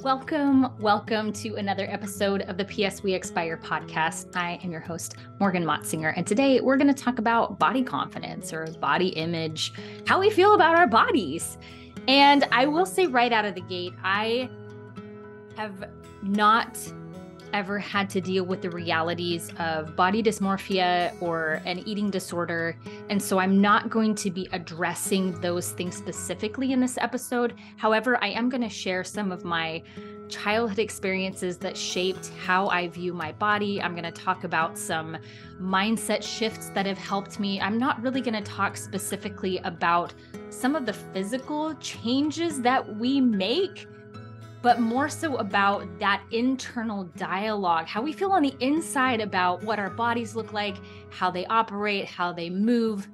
Welcome to another episode of the PS We Expire podcast. I am your host, Morgan Motzinger, and today we're going to talk about body confidence or body image, how we feel about our bodies. And I will say right out of the gate, I have not ever had to deal with the realities of body dysmorphia or an eating disorder. And so I'm not going to be addressing those things specifically in this episode. However, I am going to share some of my childhood experiences that shaped how I view my body. I'm going to talk about some mindset shifts that have helped me. I'm not really going to talk specifically about some of the physical changes that we make, but more so about that internal dialogue, how we feel on the inside about what our bodies look like, how they operate, how they move,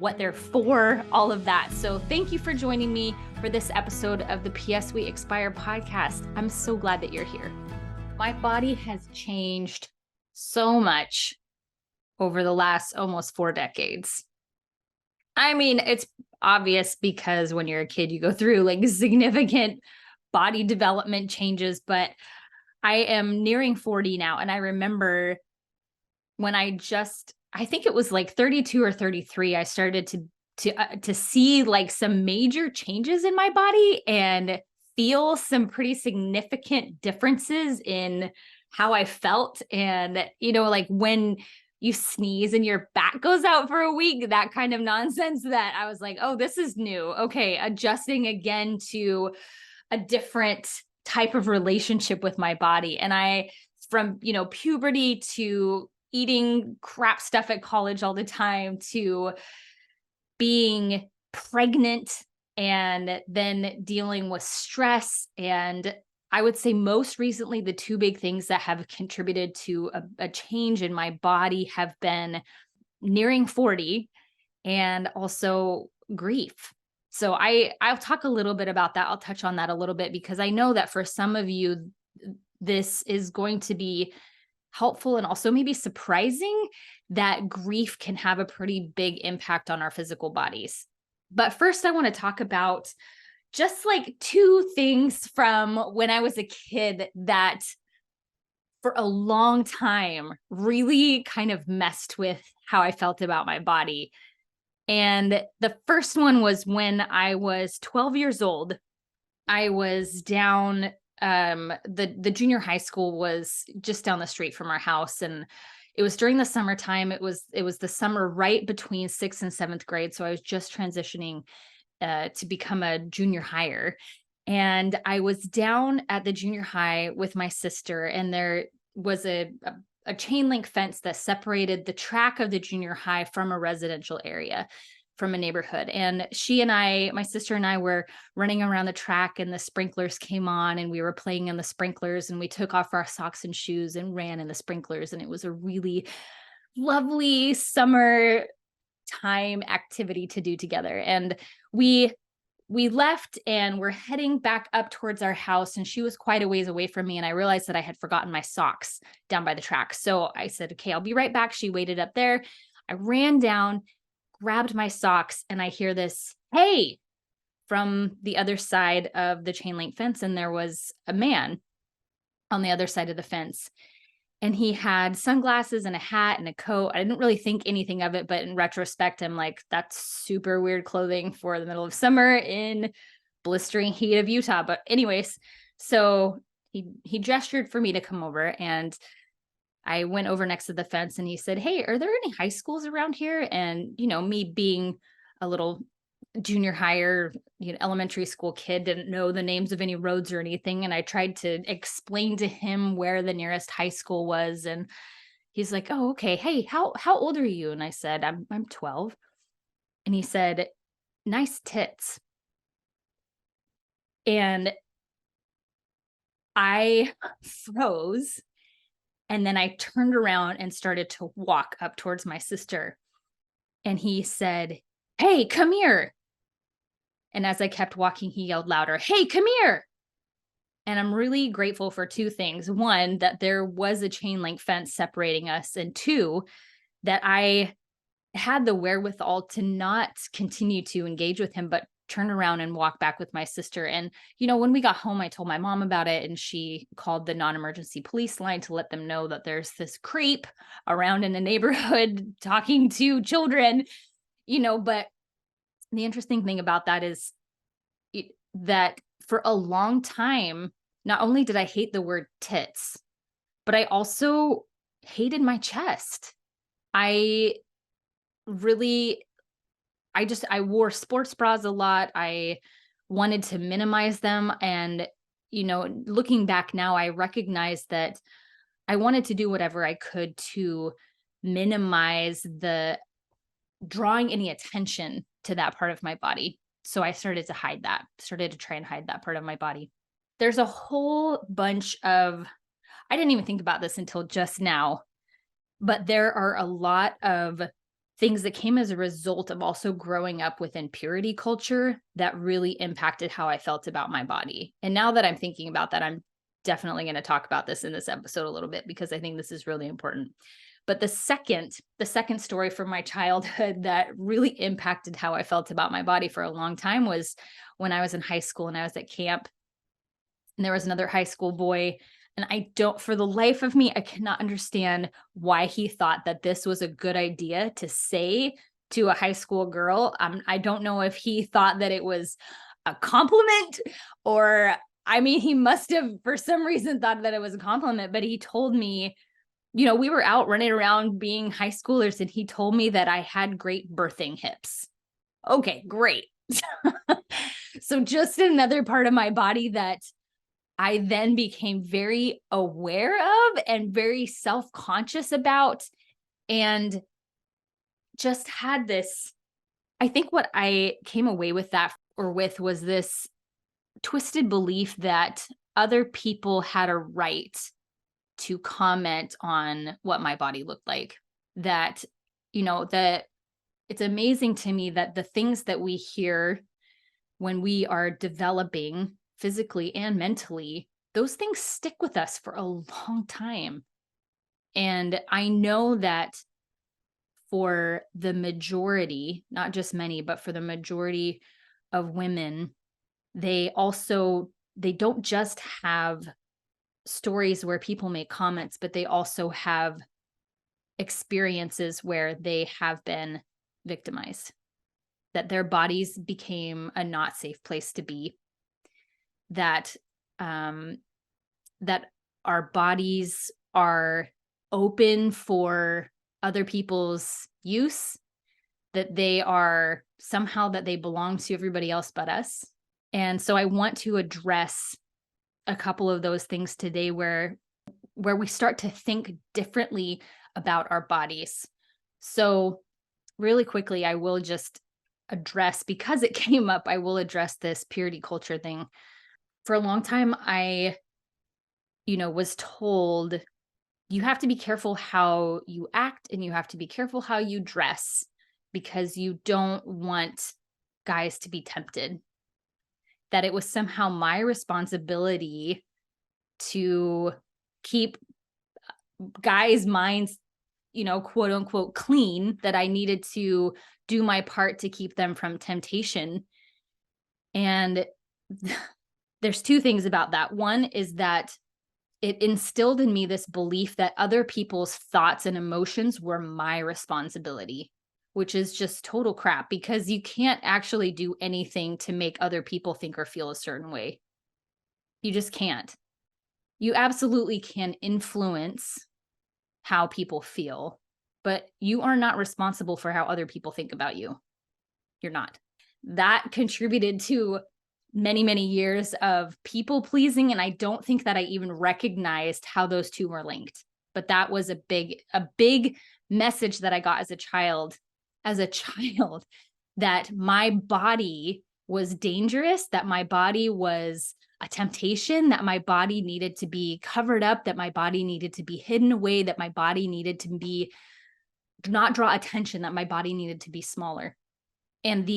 what they're for, all of that. So thank you for joining me for this episode of the PS We Expire podcast. I'm so glad that you're here. My body has changed so much over the last almost 4 decades. I mean, it's obvious because when you're a kid, you go through like significant body development changes, but I am nearing 40 now. And I remember when I think it was like 32 or 33, I started to see like some major changes in my body and feel some pretty significant differences in how I felt. And, like when you sneeze and your back goes out for a week, that kind of nonsense, that I was like, oh, this is new. Okay. Adjusting again to a different type of relationship with my body. And from puberty to eating crap stuff at college all the time to being pregnant and then dealing with stress. And I would say most recently, the 2 big things that have contributed to a change in my body have been nearing 40 and also grief. So I'll talk a little bit about that. I'll touch on that a little bit because I know that for some of you, this is going to be helpful and also maybe surprising that grief can have a pretty big impact on our physical bodies. But first, I want to talk about just like 2 things from when I was a kid that for a long time really kind of messed with how I felt about my body. And the first one was when I was 12 years old. I was down, the junior high school was just down the street from our house. And it was during the summertime. It was the summer right between 6th and 7th grade. So I was just transitioning to become a junior higher. And I was down at the junior high with my sister, and there was a chain link fence that separated the track of the junior high from a residential area, from a neighborhood. And my sister and I were running around the track, and the sprinklers came on, and we were playing in the sprinklers, and we took off our socks and shoes and ran in the sprinklers. And it was a really lovely summer time activity to do together. And we left and we're heading back up towards our house, and she was quite a ways away from me. And I realized that I had forgotten my socks down by the track. So I said, okay, I'll be right back. She waited up there. I ran down, grabbed my socks, and I hear this, hey, from the other side of the chain link fence. And there was a man on the other side of the fence. And he had sunglasses and a hat and a coat. I didn't really think anything of it, but in retrospect, I'm like, that's super weird clothing for the middle of summer in blistering heat of Utah. But anyways, so he gestured for me to come over, and I went over next to the fence, and he said, hey, are there any high schools around here? And, me being a little junior higher, elementary school kid, didn't know the names of any roads or anything. And I tried to explain to him where the nearest high school was. And he's like, oh, okay. Hey, how old are you? And I said, I'm 12. And he said, nice tits. And I froze. And then I turned around and started to walk up towards my sister. And he said, hey, come here. And as I kept walking, he yelled louder, hey, come here. And I'm really grateful for 2 things. 1, that there was a chain link fence separating us. And 2, that I had the wherewithal to not continue to engage with him, but turned around and walked back with my sister. And, when we got home, I told my mom about it, and she called the non-emergency police line to let them know that there's this creep around in the neighborhood talking to children, but the interesting thing about that is that for a long time, not only did I hate the word tits, but I also hated my chest. I really, I wore sports bras a lot. I wanted to minimize them. And, looking back now, I recognize that I wanted to do whatever I could to minimize the drawing any attention to that part of my body. So I started to try and hide that part of my body. There's a whole bunch of, I didn't even think about this until just now, but there are a lot of things that came as a result of also growing up within purity culture that really impacted how I felt about my body. And now that I'm thinking about that, I'm definitely going to talk about this in this episode a little bit, because I think this is really important. But the second story from my childhood that really impacted how I felt about my body for a long time was when I was in high school and I was at camp, and there was another high school boy. And for the life of me, I cannot understand why he thought that this was a good idea to say to a high school girl. I don't know if he thought that it was a compliment, or, he must have for some reason thought that it was a compliment, but he told me, we were out running around being high schoolers, and he told me that I had great birthing hips. Okay, great. So just another part of my body that I then became very aware of and very self-conscious about, and just had this, I think what I came away with was this twisted belief that other people had a right to comment on what my body looked like. That, that it's amazing to me that the things that we hear when we are developing physically and mentally, those things stick with us for a long time. And I know that for the majority, not just many, but for the majority of women, they don't just have stories where people make comments, but they also have experiences where they have been victimized, that their bodies became a not safe place to be, that that our bodies are open for other people's use, that they belong to everybody else but us. And so I want to address a couple of those things today where we start to think differently about our bodies. So really quickly, I will just address, because it came up, I will address this purity culture thing. For a long time, I, was told you have to be careful how you act and you have to be careful how you dress, because you don't want guys to be tempted. That it was somehow my responsibility to keep guys' minds, quote unquote, clean, that I needed to do my part to keep them from temptation. And there's two things about that. One is that it instilled in me this belief that other people's thoughts and emotions were my responsibility, which is just total crap, because you can't actually do anything to make other people think or feel a certain way. You just can't. You absolutely can influence how people feel, but you are not responsible for how other people think about you. You're not. That contributed to many, many years of people pleasing. And I don't think that I even recognized how those two were linked. But that was a big message that I got as a child, that my body was dangerous, that my body was a temptation, that my body needed to be covered up, that my body needed to be hidden away, that my body needed to be not draw attention, that my body needed to be smaller. And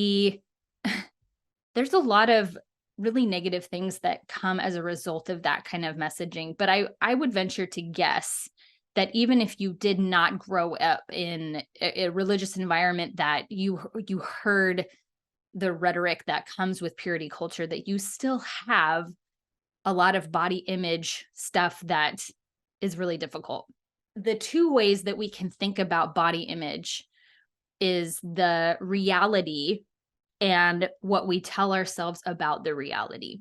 there's a lot of really negative things that come as a result of that kind of messaging. But I would venture to guess that even if you did not grow up in a religious environment, that you heard the rhetoric that comes with purity culture, that you still have a lot of body image stuff that is really difficult. The two ways that we can think about body image is the reality and what we tell ourselves about the reality.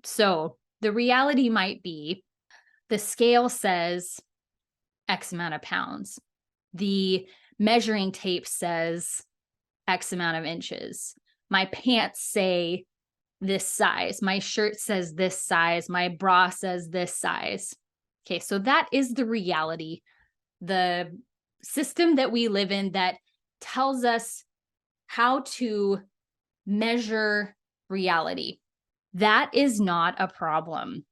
So the reality might be the scale says X amount of pounds. The measuring tape says X amount of inches. My pants say this size. My shirt says this size. My bra says this size. Okay, so that is the reality, the system that we live in that tells us how to measure reality. That is not a problem.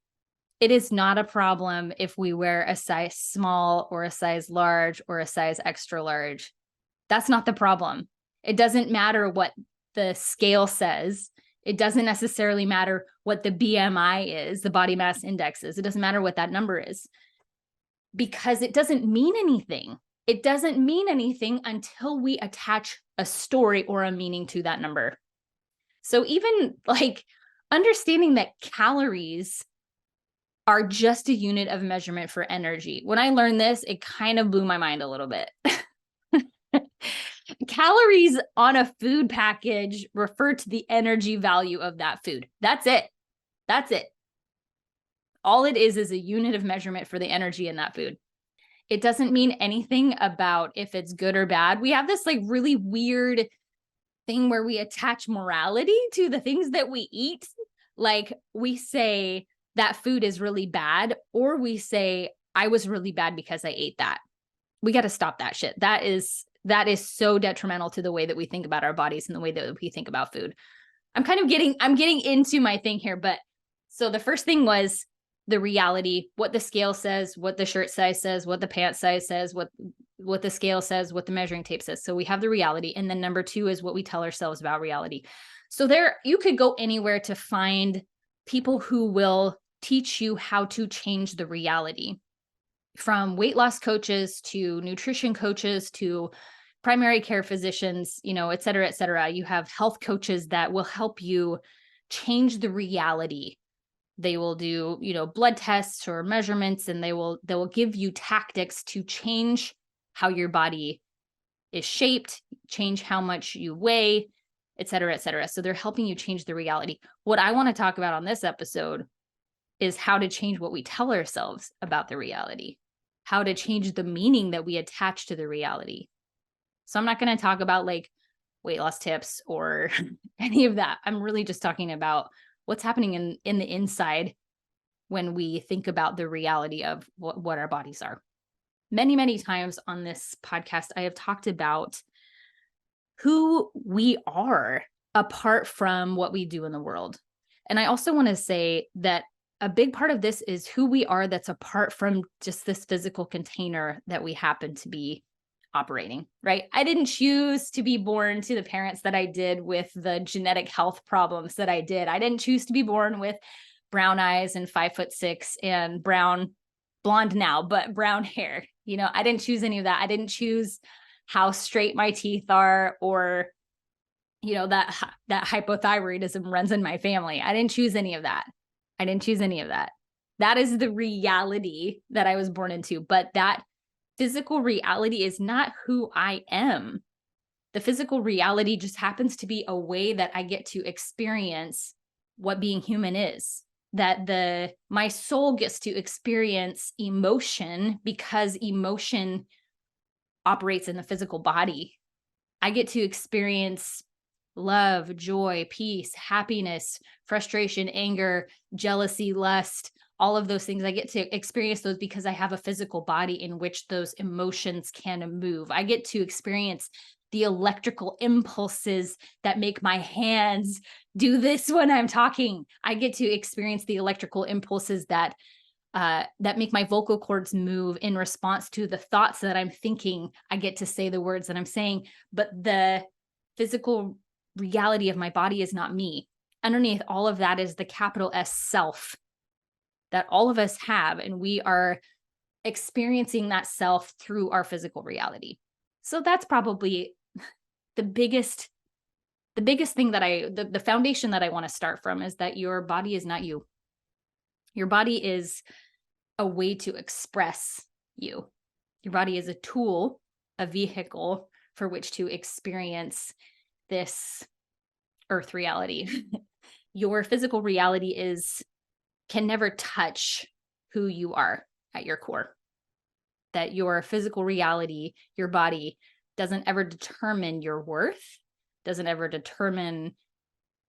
It is not a problem if we wear a size small or a size large or a size extra large. That's not the problem. It doesn't matter what the scale says. It doesn't necessarily matter what the BMI is, the body mass index is. It doesn't matter what that number is, because it doesn't mean anything. It doesn't mean anything until we attach a story or a meaning to that number. So even like understanding that calories are just a unit of measurement for energy. When I learned this, it kind of blew my mind a little bit. Calories on a food package refer to the energy value of that food. That's it. That's it. All it is a unit of measurement for the energy in that food. It doesn't mean anything about if it's good or bad. We have this like really weird thing where we attach morality to the things that we eat. Like we say that food is really bad, or we say I was really bad because I ate that. We got to stop that shit. That is so detrimental to the way that we think about our bodies and the way that we think about food. I'm getting into my thing here, but so the first thing was the reality, what the scale says, what the shirt size says, what the pant size says, what the scale says, what the measuring tape says. So we have the reality. And then number two is what we tell ourselves about reality. So there, you could go anywhere to find people who will teach you how to change the reality, from weight loss coaches to nutrition coaches to primary care physicians, et cetera, et cetera. You have health coaches that will help you change the reality. They will do, blood tests or measurements, and they will give you tactics to change how your body is shaped, change how much you weigh, et cetera, et cetera. So they're helping you change the reality. What I want to talk about on this episode is how to change what we tell ourselves about the reality, how to change the meaning that we attach to the reality. So I'm not going to talk about like weight loss tips or any of that. I'm really just talking about what's happening in the inside when we think about the reality of what our bodies are. Many, many times on this podcast, I have talked about who we are apart from what we do in the world. And I also want to say that a big part of this is who we are that's apart from just this physical container that we happen to be operating, right? I didn't choose to be born to the parents that I did with the genetic health problems that I did. I didn't choose to be born with brown eyes and 5'6" and blonde now, but brown hair. I didn't choose any of that. I didn't choose how straight my teeth are, or, that hypothyroidism runs in my family. I didn't choose any of that. That is the reality that I was born into. But that physical reality is not who I am. The physical reality just happens to be a way that I get to experience what being human is. That my soul gets to experience emotion, because emotion operates in the physical body. I get to experience love, joy, peace, happiness, frustration, anger, jealousy, lust, all of those things. I get to experience those because I have a physical body in which those emotions can move. I get to experience the electrical impulses that make my hands do this when I'm talking. I get to experience the electrical impulses that make my vocal cords move in response to the thoughts that I'm thinking. I get to say the words that I'm saying, but the physical reality of my body is not me. Underneath all of that is the capital S self that all of us have, and we are experiencing that self through our physical reality. So that's probably the biggest the biggest thing that the foundation that I want to start from is that your body is not you. Your body is a way to express you. Your body is a tool, a vehicle for which to experience this earth reality. Your physical reality can never touch who you are at your core. That your physical reality, your body, doesn't ever determine your worth, doesn't ever determine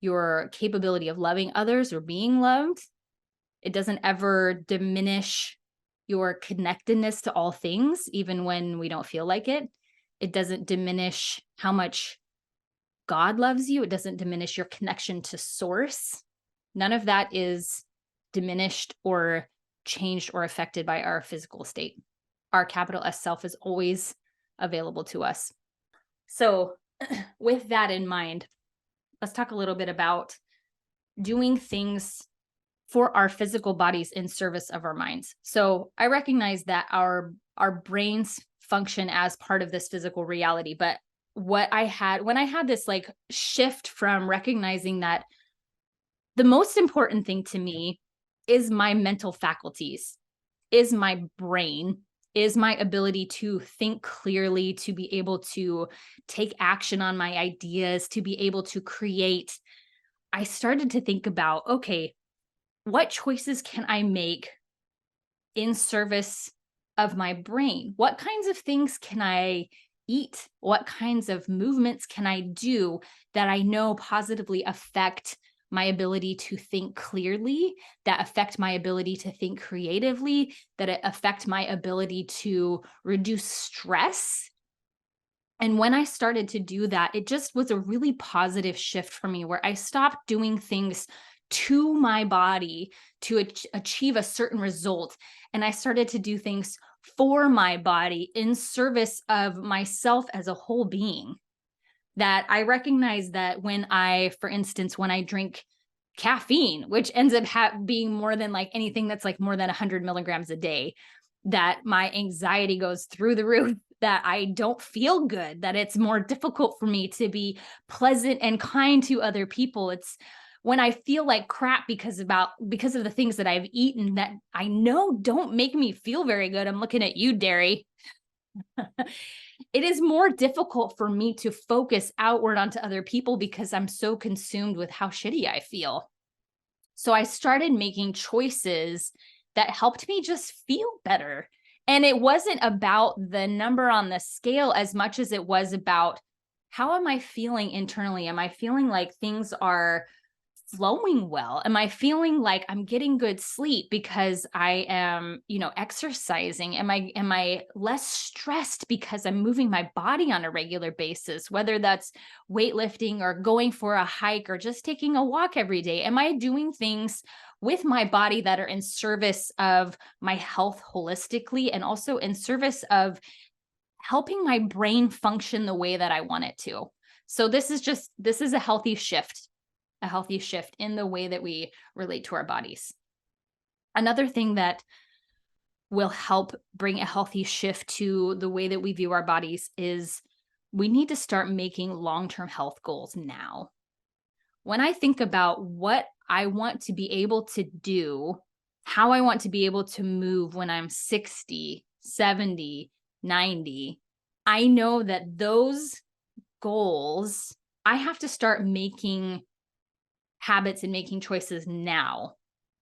your capability of loving others or being loved. It doesn't ever diminish your connectedness to all things, even when we don't feel like it. It doesn't diminish how much God loves you. It doesn't diminish your connection to source. None of that is diminished or changed or affected by our physical state. Our capital S self is always available to us. So with that in mind, let's talk a little bit about doing things for our physical bodies in service of our minds. So I recognize that our brains function as part of this physical reality, but when I had this like shift from recognizing that the most important thing to me is my mental faculties, is my brain, is my ability to think clearly, to be able to take action on my ideas, to be able to create. I started to think about, okay, what choices can I make in service of my brain? What kinds of things can I eat? What kinds of movements can I do that I know positively affect my ability to think clearly, that affect my ability to think creatively, that affect my ability to reduce stress? And when I started to do that, it just was a really positive shift for me where I stopped doing things to my body to achieve a certain result. And I started to do things for my body in service of myself as a whole being. That I recognize that for instance, when I drink caffeine, which ends up being more than like anything that's like more than 100 milligrams a day, that my anxiety goes through the roof, that I don't feel good, that it's more difficult for me to be pleasant and kind to other people. It's when I feel like crap because of the things that I've eaten that I know don't make me feel very good. I'm looking at you, dairy. It is more difficult for me to focus outward onto other people because I'm so consumed with how shitty I feel. So I started making choices that helped me just feel better. And it wasn't about the number on the scale as much as it was about, how am I feeling internally? Am I feeling like things are flowing well? Am I feeling like I'm getting good sleep because I am, exercising? Am I less stressed because I'm moving my body on a regular basis, whether that's weightlifting or going for a hike or just taking a walk every day? Am I doing things with my body that are in service of my health holistically and also in service of helping my brain function the way that I want it to? So this is a healthy shift in the way that we relate to our bodies. Another thing that will help bring a healthy shift to the way that we view our bodies is we need to start making long-term health goals now. When I think about what I want to be able to do, how I want to be able to move when I'm 60, 70, 90, I know that those goals, I have to start making habits and making choices now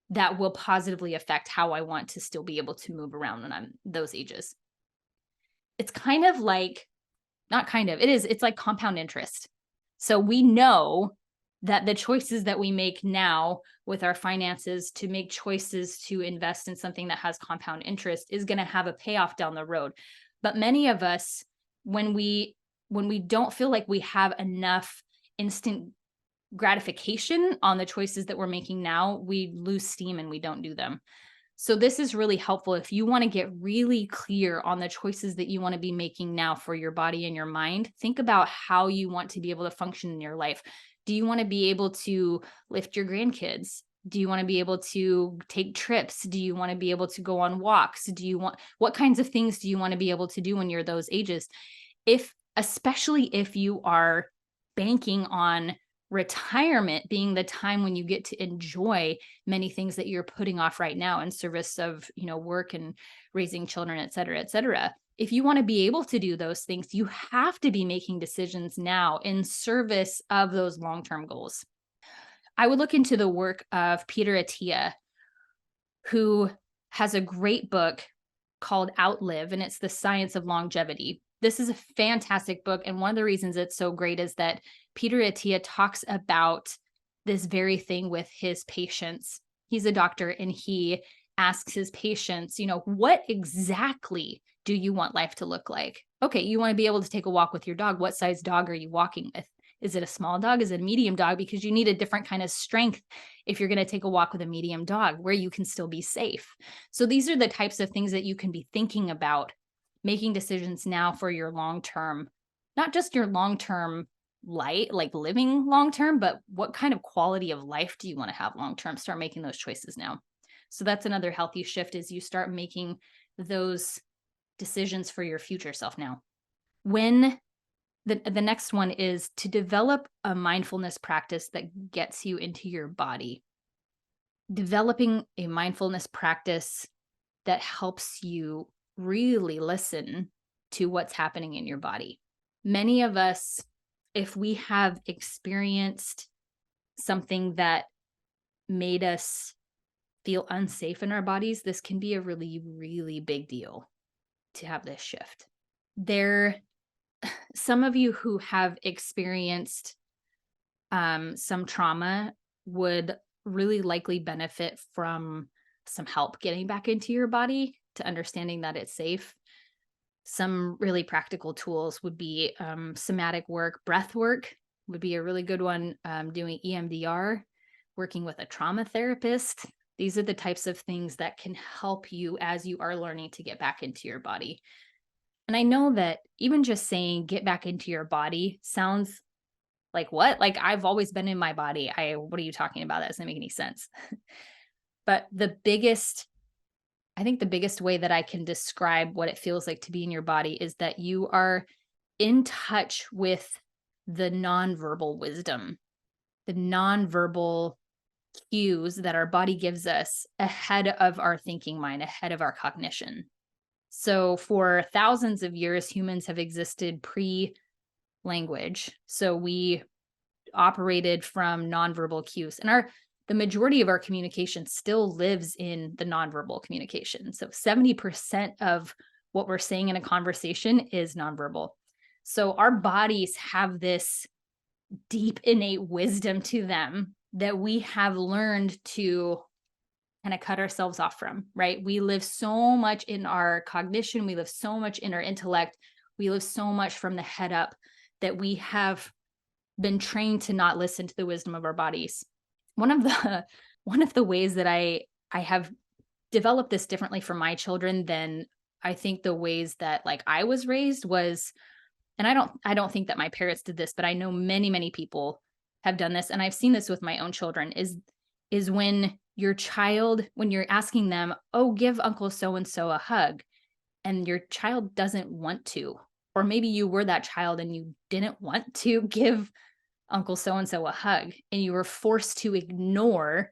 that will positively affect how I want to still be able to move around when I'm those ages. It's kind of like, it's like compound interest. So we know that the choices that we make now with our finances to make choices to invest in something that has compound interest is going to have a payoff down the road. But many of us, when we don't feel like we have enough instant gratification on the choices that we're making now, we lose steam and we don't do them. So this is really helpful if you want to get really clear on the choices that you want to be making now for your body and your mind. Think about how you want to be able to function in your life. Do you want to be able to lift your grandkids? Do you want to be able to take trips? Do you want to be able to go on walks? What kinds of things do you want to be able to do when you're those ages? Especially if you are banking on retirement being the time when you get to enjoy many things that you're putting off right now in service of, work and raising children, et cetera, et cetera. If you want to be able to do those things, you have to be making decisions now in service of those long-term goals. I would look into the work of Peter Attia, who has a great book called Outlive, and it's the science of longevity. This is a fantastic book. And one of the reasons it's so great is that Peter Attia talks about this very thing with his patients. He's a doctor and he asks his patients, what exactly do you want life to look like? Okay, you want to be able to take a walk with your dog. What size dog are you walking with? Is it a small dog? Is it a medium dog? Because you need a different kind of strength if you're going to take a walk with a medium dog where you can still be safe. So these are the types of things that you can be thinking about, making decisions now for your long-term, not just your long-term life, like living long-term, but what kind of quality of life do you want to have long-term? Start making those choices now. So that's another healthy shift, is you start making those decisions for your future self now. When the next one is to develop a mindfulness practice that gets you into your body. Developing a mindfulness practice that helps you really listen to what's happening in your body. Many of us, if we have experienced something that made us feel unsafe in our bodies, this can be a really, really big deal to have this shift. Some of you who have experienced some trauma would really likely benefit from some help getting back into your body, to understanding that it's safe. Some really practical tools would be somatic work. Breath work would be a really good one. Doing EMDR, working with a trauma therapist. These are the types of things that can help you as you are learning to get back into your body. And I know that even just saying get back into your body sounds like, what? Like, I've always been in my body. What are you talking about? That doesn't make any sense. But I think the biggest way that I can describe what it feels like to be in your body is that you are in touch with the nonverbal wisdom, the nonverbal cues that our body gives us ahead of our thinking mind, ahead of our cognition. So for thousands of years, humans have existed pre-language. So we operated from nonverbal cues, and the majority of our communication still lives in the nonverbal communication. So 70% of what we're saying in a conversation is nonverbal. So our bodies have this deep innate wisdom to them that we have learned to kind of cut ourselves off from, right? We live so much in our cognition. We live so much in our intellect. We live so much from the head up that we have been trained to not listen to the wisdom of our bodies. One of the ways that I have developed this differently for my children than I think the ways that like I was raised was, and I don't think that my parents did this, but I know many, many people have done this, and I've seen this with my own children, is when you're asking them, oh, give Uncle so-and-so a hug, and your child doesn't want to, or maybe you were that child and you didn't want to give Uncle so-and-so a hug, and you were forced to ignore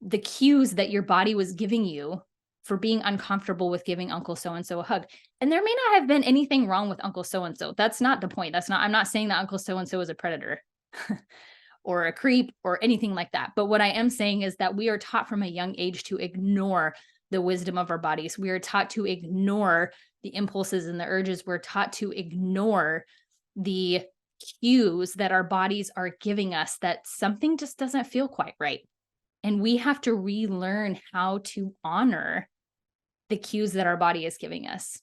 the cues that your body was giving you for being uncomfortable with giving Uncle so-and-so a hug. And there may not have been anything wrong with Uncle so-and-so. That's not the point. I'm not saying that Uncle so-and-so is a predator or a creep or anything like that. But what I am saying is that we are taught from a young age to ignore the wisdom of our bodies. We are taught to ignore the impulses and the urges. We're taught to ignore the cues that our bodies are giving us, that something just doesn't feel quite right. And we have to relearn how to honor the cues that our body is giving us.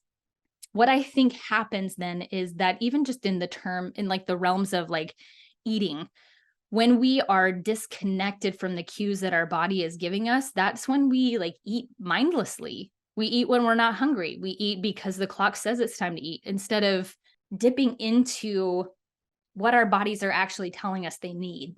What I think happens then is that even just in like the realms of like eating, when we are disconnected from the cues that our body is giving us, that's when we like eat mindlessly. We eat when we're not hungry. We eat because the clock says it's time to eat, instead of dipping into what our bodies are actually telling us they need.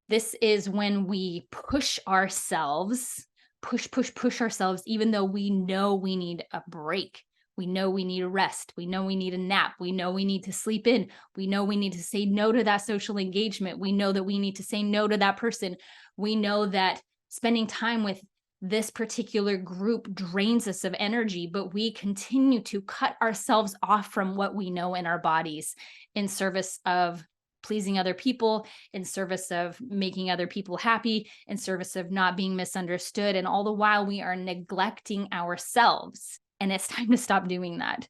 This is when we push ourselves, push ourselves, even though we know we need a break. We know we need a rest. We know we need a nap. We know we need to sleep in. We know we need to say no to that social engagement. We know that we need to say no to that person. We know that spending time with this particular group drains us of energy, but we continue to cut ourselves off from what we know in our bodies in service of pleasing other people, in service of making other people happy, in service of not being misunderstood. And all the while we are neglecting ourselves. And it's time to stop doing that,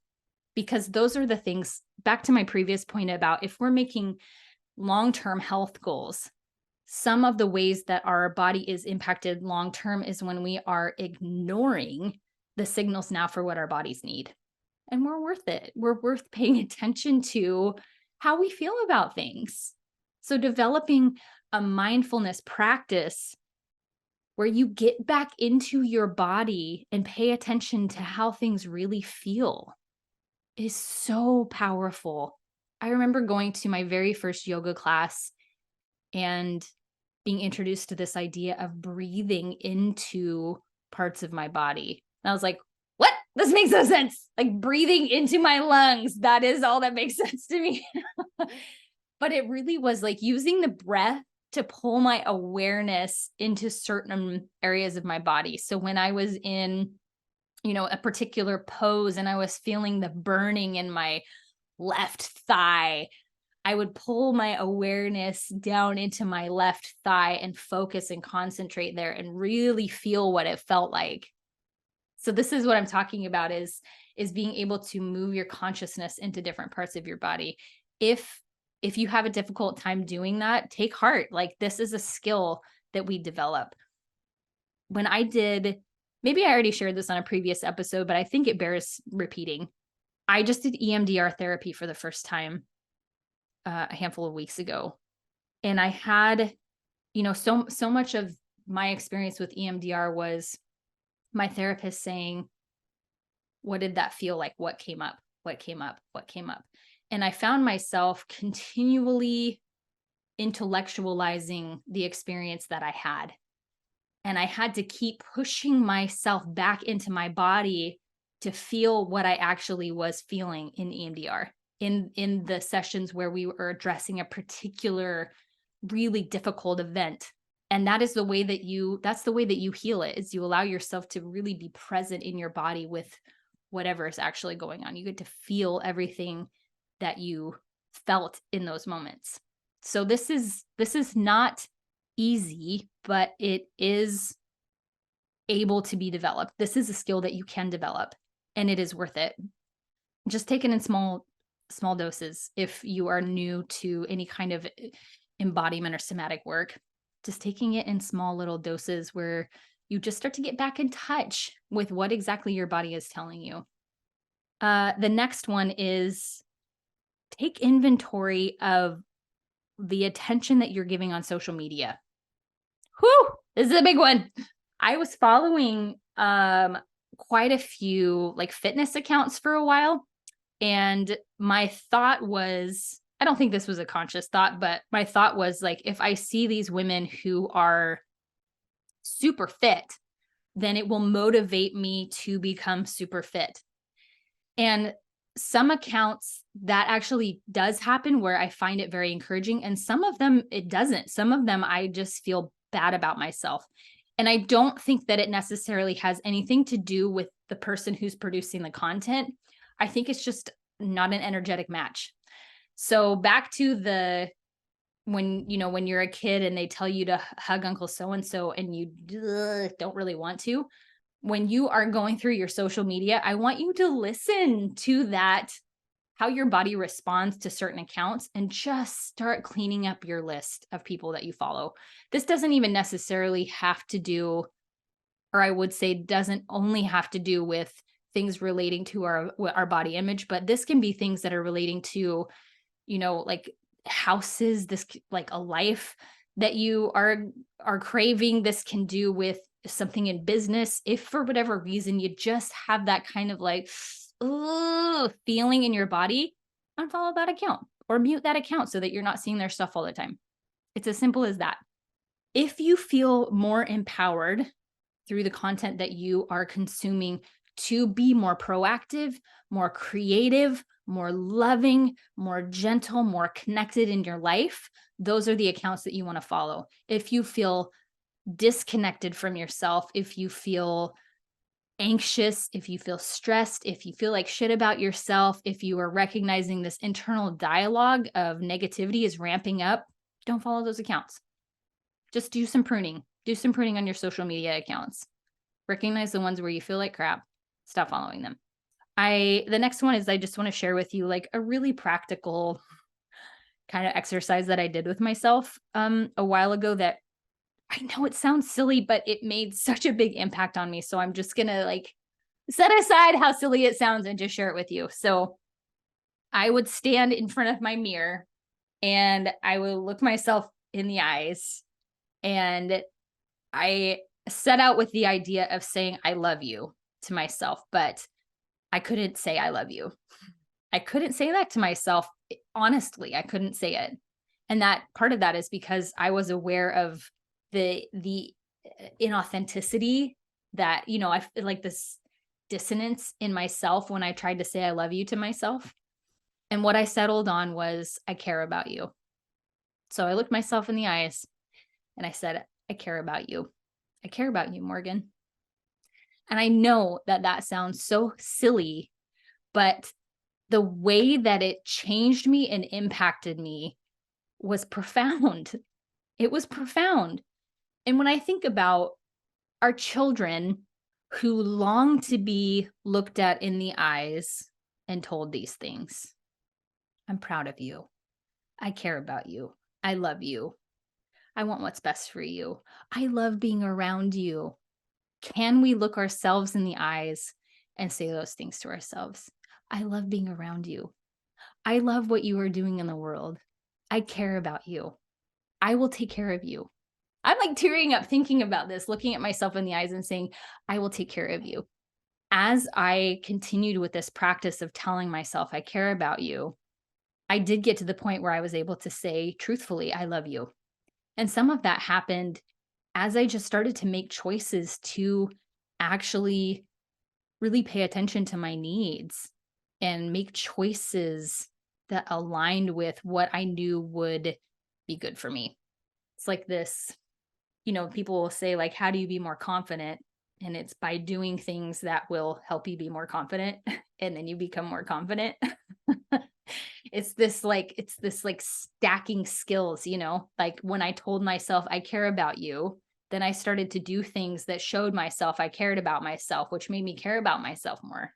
because those are the things, back to my previous point about if we're making long-term health goals, some of the ways that our body is impacted long-term is when we are ignoring the signals now for what our bodies need. And we're worth it. We're worth paying attention to how we feel about things. So developing a mindfulness practice where you get back into your body and pay attention to how things really feel is so powerful. I remember going to my very first yoga class and being introduced to this idea of breathing into parts of my body. And I was like, what? This makes no sense. Like breathing into my lungs. That is all that makes sense to me. But it really was like using the breath to pull my awareness into certain areas of my body. So when I was in, a particular pose and I was feeling the burning in my left thigh, I would pull my awareness down into my left thigh and focus and concentrate there and really feel what it felt like. So this is what I'm talking about is being able to move your consciousness into different parts of your body. If you have a difficult time doing that, take heart. Like this is a skill that we develop. When I did, maybe I already shared this on a previous episode, but I think it bears repeating. I just did EMDR therapy for the first time a handful of weeks ago. And I had, so much of my experience with EMDR was my therapist saying, what did that feel like? What came up? What came up? What came up? And I found myself continually intellectualizing the experience that I had. And I had to keep pushing myself back into my body to feel what I actually was feeling in EMDR, in the sessions where we were addressing a particular really difficult event. And that's the way that you heal it, is you allow yourself to really be present in your body with whatever is actually going on. You get to feel everything that you felt in those moments. So this is not easy, but it is able to be developed. This is a skill that you can develop, and it is worth it. Just take it in small doses. If you are new to any kind of embodiment or somatic work, just taking it in small little doses where you just start to get back in touch with what exactly your body is telling you. The next one is take inventory of the attention that you're giving on social media. Whew, this is a big one. I was following quite a few like fitness accounts for a while. And my thought was, I don't think this was a conscious thought, but my thought was like, if I see these women who are super fit, then it will motivate me to become super fit. And some accounts that actually does happen where I find it very encouraging, and some of them it doesn't. Some of them I just feel bad about myself. And I don't think that it necessarily has anything to do with the person who's producing the content. I think it's just not an energetic match. So back to when you're a kid and they tell you to hug Uncle so-and-so and you don't really want to, when you are going through your social media, I want you to listen to that, how your body responds to certain accounts, and just start cleaning up your list of people that you follow. This doesn't even necessarily have to do, or I would say doesn't only have to do with things relating to our body image, but this can be things that are relating to, like houses, this like a life that you are craving. This can do with something in business. If for whatever reason you just have that kind of like feeling in your body, unfollow that account or mute that account so that you're not seeing their stuff all the time. It's as simple as that. If you feel more empowered through the content that you are consuming to be more proactive, more creative, more loving, more gentle, more connected in your life, those are the accounts that you want to follow. If you feel disconnected from yourself, if you feel anxious, if you feel stressed, if you feel like shit about yourself, if you are recognizing this internal dialogue of negativity is ramping up, don't follow those accounts. Just do some pruning. Do some pruning on your social media accounts. Recognize the ones where you feel like crap. Stop following them. The next one is I just want to share with you like a really practical kind of exercise that I did with myself a while ago that I know it sounds silly, but it made such a big impact on me. So I'm just going to like set aside how silly it sounds and just share it with you. So I would stand in front of my mirror and I would look myself in the eyes, and I set out with the idea of saying, I love you to myself, but I couldn't say I love you. I couldn't say that to myself. Honestly, I couldn't say it. And that part of that is because I was aware of the inauthenticity that, I feel like this dissonance in myself when I tried to say I love you to myself. And what I settled on was, I care about you. So I looked myself in the eyes and I said, I care about you. I care about you, Morgan. And I know that that sounds so silly, but the way that it changed me and impacted me was profound. It was profound. And when I think about our children who long to be looked at in the eyes and told these things, I'm proud of you. I care about you. I love you. I want what's best for you. I love being around you. Can we look ourselves in the eyes and say those things to ourselves? I love being around you. I love what you are doing in the world. I care about you. I will take care of you. I'm like tearing up thinking about this, looking at myself in the eyes and saying, I will take care of you. As I continued with this practice of telling myself, I care about you, I did get to the point where I was able to say truthfully, I love you. And some of that happened as I just started to make choices to actually really pay attention to my needs and make choices that aligned with what I knew would be good for me. It's like this, people will say, like, how do you be more confident? And it's by doing things that will help you be more confident. And then you become more confident. It's this like stacking skills, like when I told myself I care about you, then I started to do things that showed myself I cared about myself, which made me care about myself more.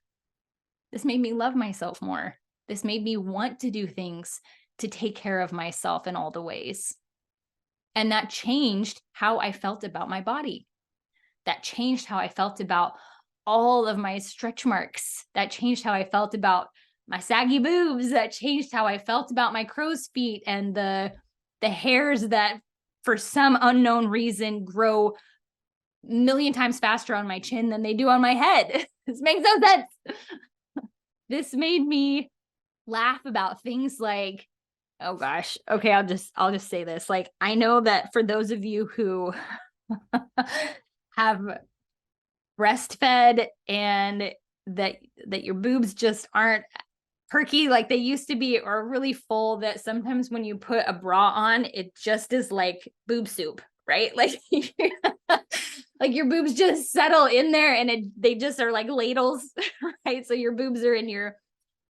This made me love myself more. This made me want to do things to take care of myself in all the ways. And that changed how I felt about my body. That changed how I felt about all of my stretch marks. That changed how I felt about my saggy boobs. That changed how I felt about my crow's feet and the hairs that for some unknown reason grow a million times faster on my chin than they do on my head. This makes no sense. This made me laugh about things like, oh gosh, okay, I'll just say this. Like, I know that for those of you who have breastfed and that your boobs just aren't perky like they used to be, or really full, that sometimes when you put a bra on, it just is like boob soup, right? Like like your boobs just settle in there and they just are like ladles, right? So your boobs are in your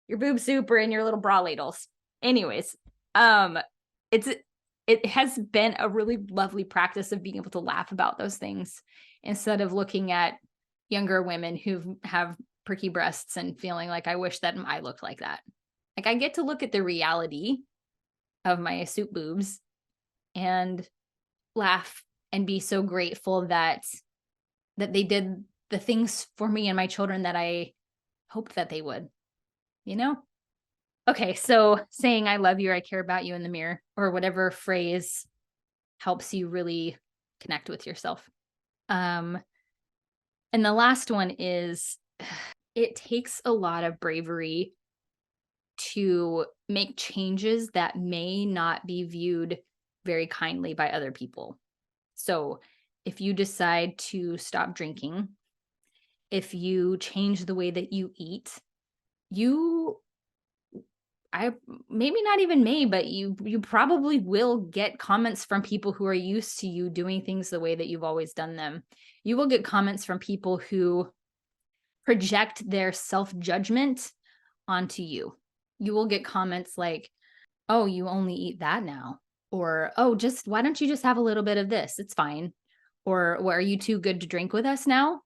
boob soup or in your little bra ladles. Anyways, it has been a really lovely practice of being able to laugh about those things instead of looking at younger women who have perky breasts and feeling like, I wish that I looked like that. Like, I get to look at the reality of my soup boobs and laugh and be so grateful that they did the things for me and my children that I hoped that they would, Okay, so saying I love you or I care about you in the mirror, or whatever phrase helps you really connect with yourself. And the last one is, it takes a lot of bravery to make changes that may not be viewed very kindly by other people. So if you decide to stop drinking if you change the way that you eat, you I maybe not even may, but you probably will get comments from people who are used to you doing things the way that you've always done them. You will get comments from people who project their self-judgment onto you. You will get comments like, "Oh, you only eat that now." Or, "Oh, just why don't you just have a little bit of this? It's fine." Or, "What, are you too good to drink with us now?"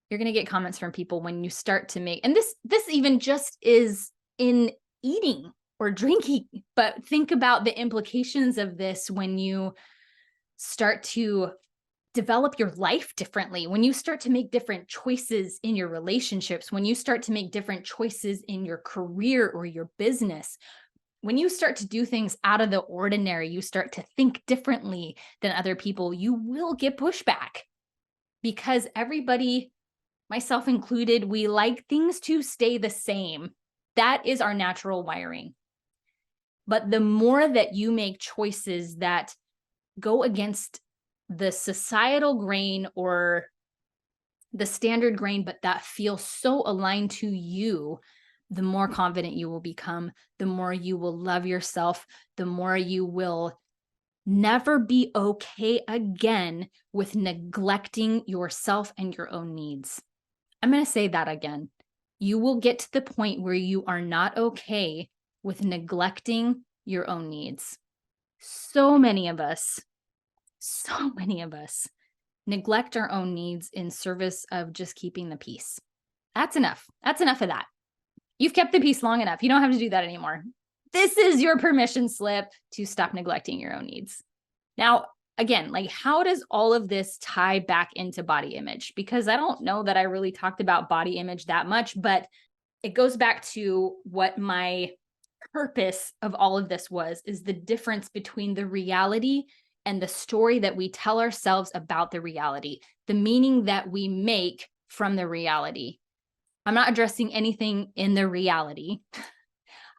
You're going to get comments from people when you start to make, and this even just is in eating or drinking, but think about the implications of this when you start to develop your life differently, when you start to make different choices in your relationships, when you start to make different choices in your career or your business, when you start to do things out of the ordinary, you start to think differently than other people, you will get pushback because everybody, myself included, we like things to stay the same. That is our natural wiring. But the more that you make choices that go against the societal grain or the standard grain, but that feel so aligned to you, the more confident you will become, the more you will love yourself, the more you will never be okay again with neglecting yourself and your own needs. I'm going to say that again. You will get to the point where you are not okay with neglecting your own needs. So many of us neglect our own needs in service of just keeping the peace. That's enough. That's enough of that. You've kept the peace long enough. You don't have to do that anymore. This is your permission slip to stop neglecting your own needs. Now, again, like, how does all of this tie back into body image? Because I don't know that I really talked about body image that much, but it goes back to what my purpose of all of this was, is the difference between the reality and the story that we tell ourselves about the reality, the meaning that we make from the reality. I'm not addressing anything in the reality.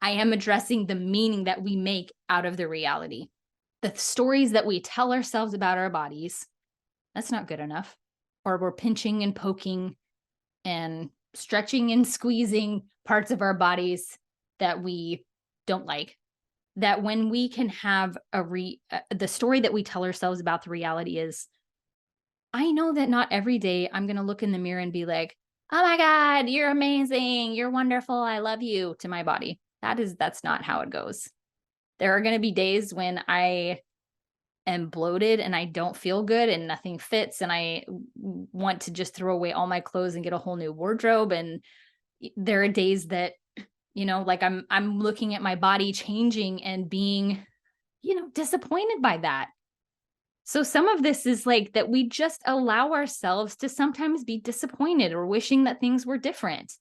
I am addressing the meaning that we make out of the reality. The stories that we tell ourselves about our bodies, that's not good enough. Or we're pinching and poking and stretching and squeezing parts of our bodies that we don't like. That when we can have the story that we tell ourselves about the reality is, I know that not every day I'm going to look in the mirror and be like, "Oh my God, you're amazing. You're wonderful. I love you," to my body. That's not how it goes. There are going to be days when I am bloated and I don't feel good and nothing fits and I want to just throw away all my clothes and get a whole new wardrobe. And there are days that, like I'm looking at my body changing and being, disappointed by that. So some of this is like that we just allow ourselves to sometimes be disappointed or wishing that things were different.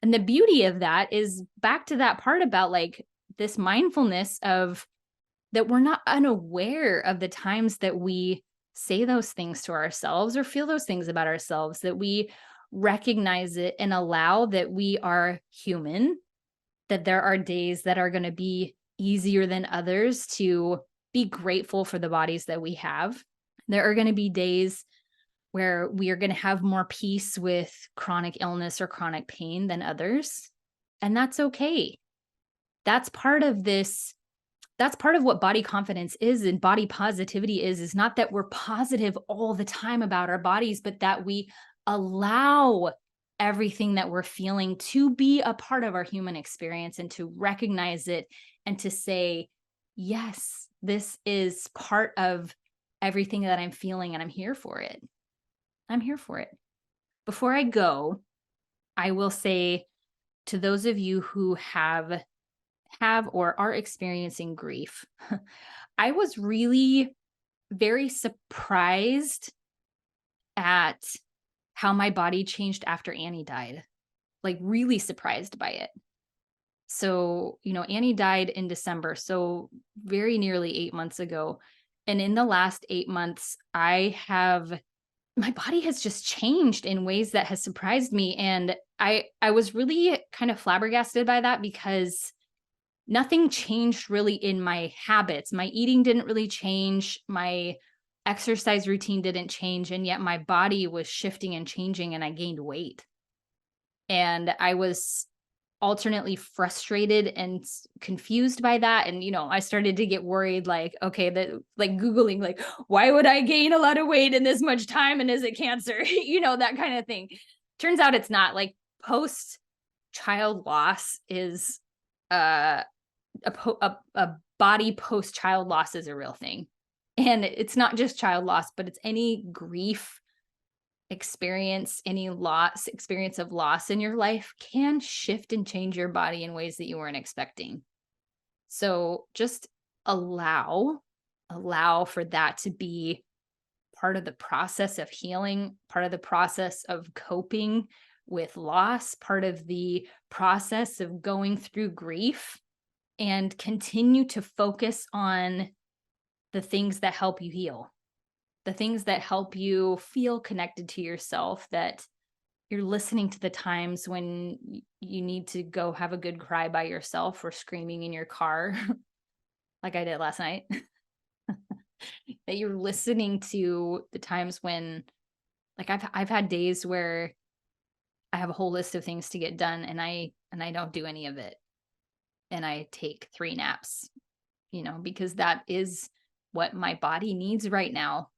And the beauty of that is back to that part about like this mindfulness of that we're not unaware of the times that we say those things to ourselves or feel those things about ourselves, that we recognize it and allow that we are human, that there are days that are going to be easier than others to be grateful for the bodies that we have. There are going to be days where we are going to have more peace with chronic illness or chronic pain than others. And that's okay. That's part of this. That's part of what body confidence is and body positivity is not that we're positive all the time about our bodies, but that we allow everything that we're feeling to be a part of our human experience and to recognize it and to say, yes, this is part of everything that I'm feeling and I'm here for it. I'm here for it. Before I go, I will say to those of you who have or are experiencing grief, I was really very surprised at how my body changed after Annie died, like really surprised by it. So, Annie died in December, so very nearly 8 months ago. And in the last 8 months, my body has just changed in ways that has surprised me. And I was really kind of flabbergasted by that because nothing changed really in my habits. My eating didn't really change. My exercise routine didn't change. And yet my body was shifting and changing and I gained weight. And I was alternately frustrated and confused by that. And, I started to get worried, like, okay, that like Googling, like, why would I gain a lot of weight in this much time? And is it cancer? That kind of thing. Turns out it's not. Like, post child loss is a body post child loss is a real thing. And it's not just child loss, but it's any grief experience of loss in your life can shift and change your body in ways that you weren't expecting. So just allow for that to be part of the process of healing, part of the process of coping with loss, part of the process of going through grief, and continue to focus on the things that help you heal, the things that help you feel connected to yourself, that you're listening to the times when you need to go have a good cry by yourself or screaming in your car, like I did last night. That you're listening to the times when, like, I've had days where I have a whole list of things to get done and I don't do any of it. And I take 3 naps, because that is what my body needs right now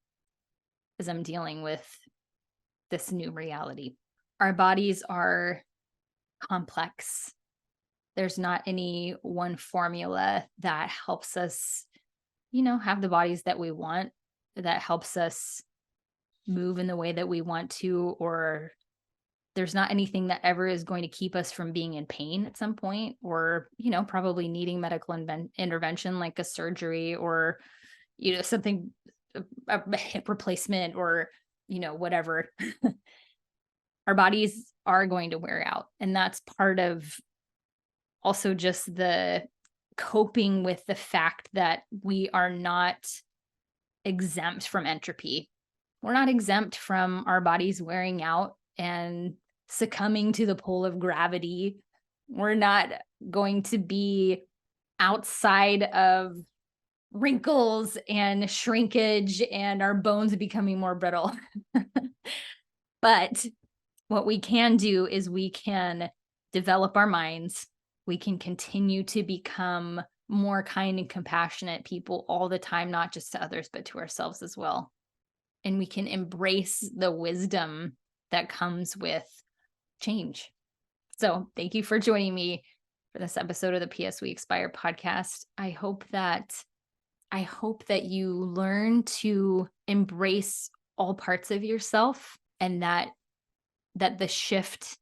as I'm dealing with this new reality. Our bodies are complex. There's not any one formula that helps us, have the bodies that we want, that helps us move in the way that we want to, or there's not anything that ever is going to keep us from being in pain at some point, or, probably needing medical intervention like a surgery or, something, a hip replacement or, whatever. Our bodies are going to wear out. And that's part of also just the coping with the fact that we are not exempt from entropy. We're not exempt from our bodies wearing out and succumbing to the pull of gravity. We're not going to be outside of wrinkles and shrinkage and our bones becoming more brittle. But what we can do is we can develop our minds. We can continue to become more kind and compassionate people all the time, not just to others, but to ourselves as well. And we can embrace the wisdom that comes with change. So thank you for joining me for this episode of the PS We Expire podcast. I hope that you learn to embrace all parts of yourself, and that the shift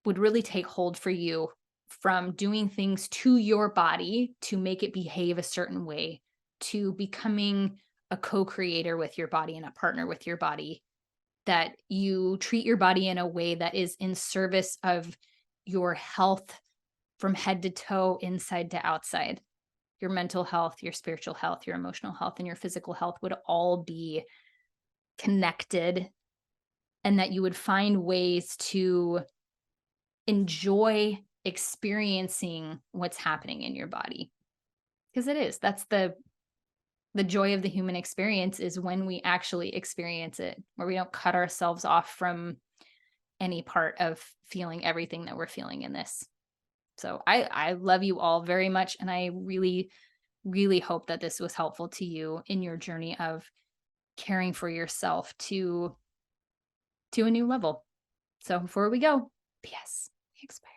would really take hold for you from doing things to your body to make it behave a certain way, to becoming a co-creator with your body and a partner with your body, that you treat your body in a way that is in service of your health from head to toe, inside to outside. Your mental health, your spiritual health, your emotional health, and your physical health would all be connected, and that you would find ways to enjoy experiencing what's happening in your body. Because that's the joy of the human experience, is when we actually experience it, where we don't cut ourselves off from any part of feeling everything that we're feeling in this. So I love you all very much. And I really, really hope that this was helpful to you in your journey of caring for yourself to a new level. So before we go, P.S. Expire.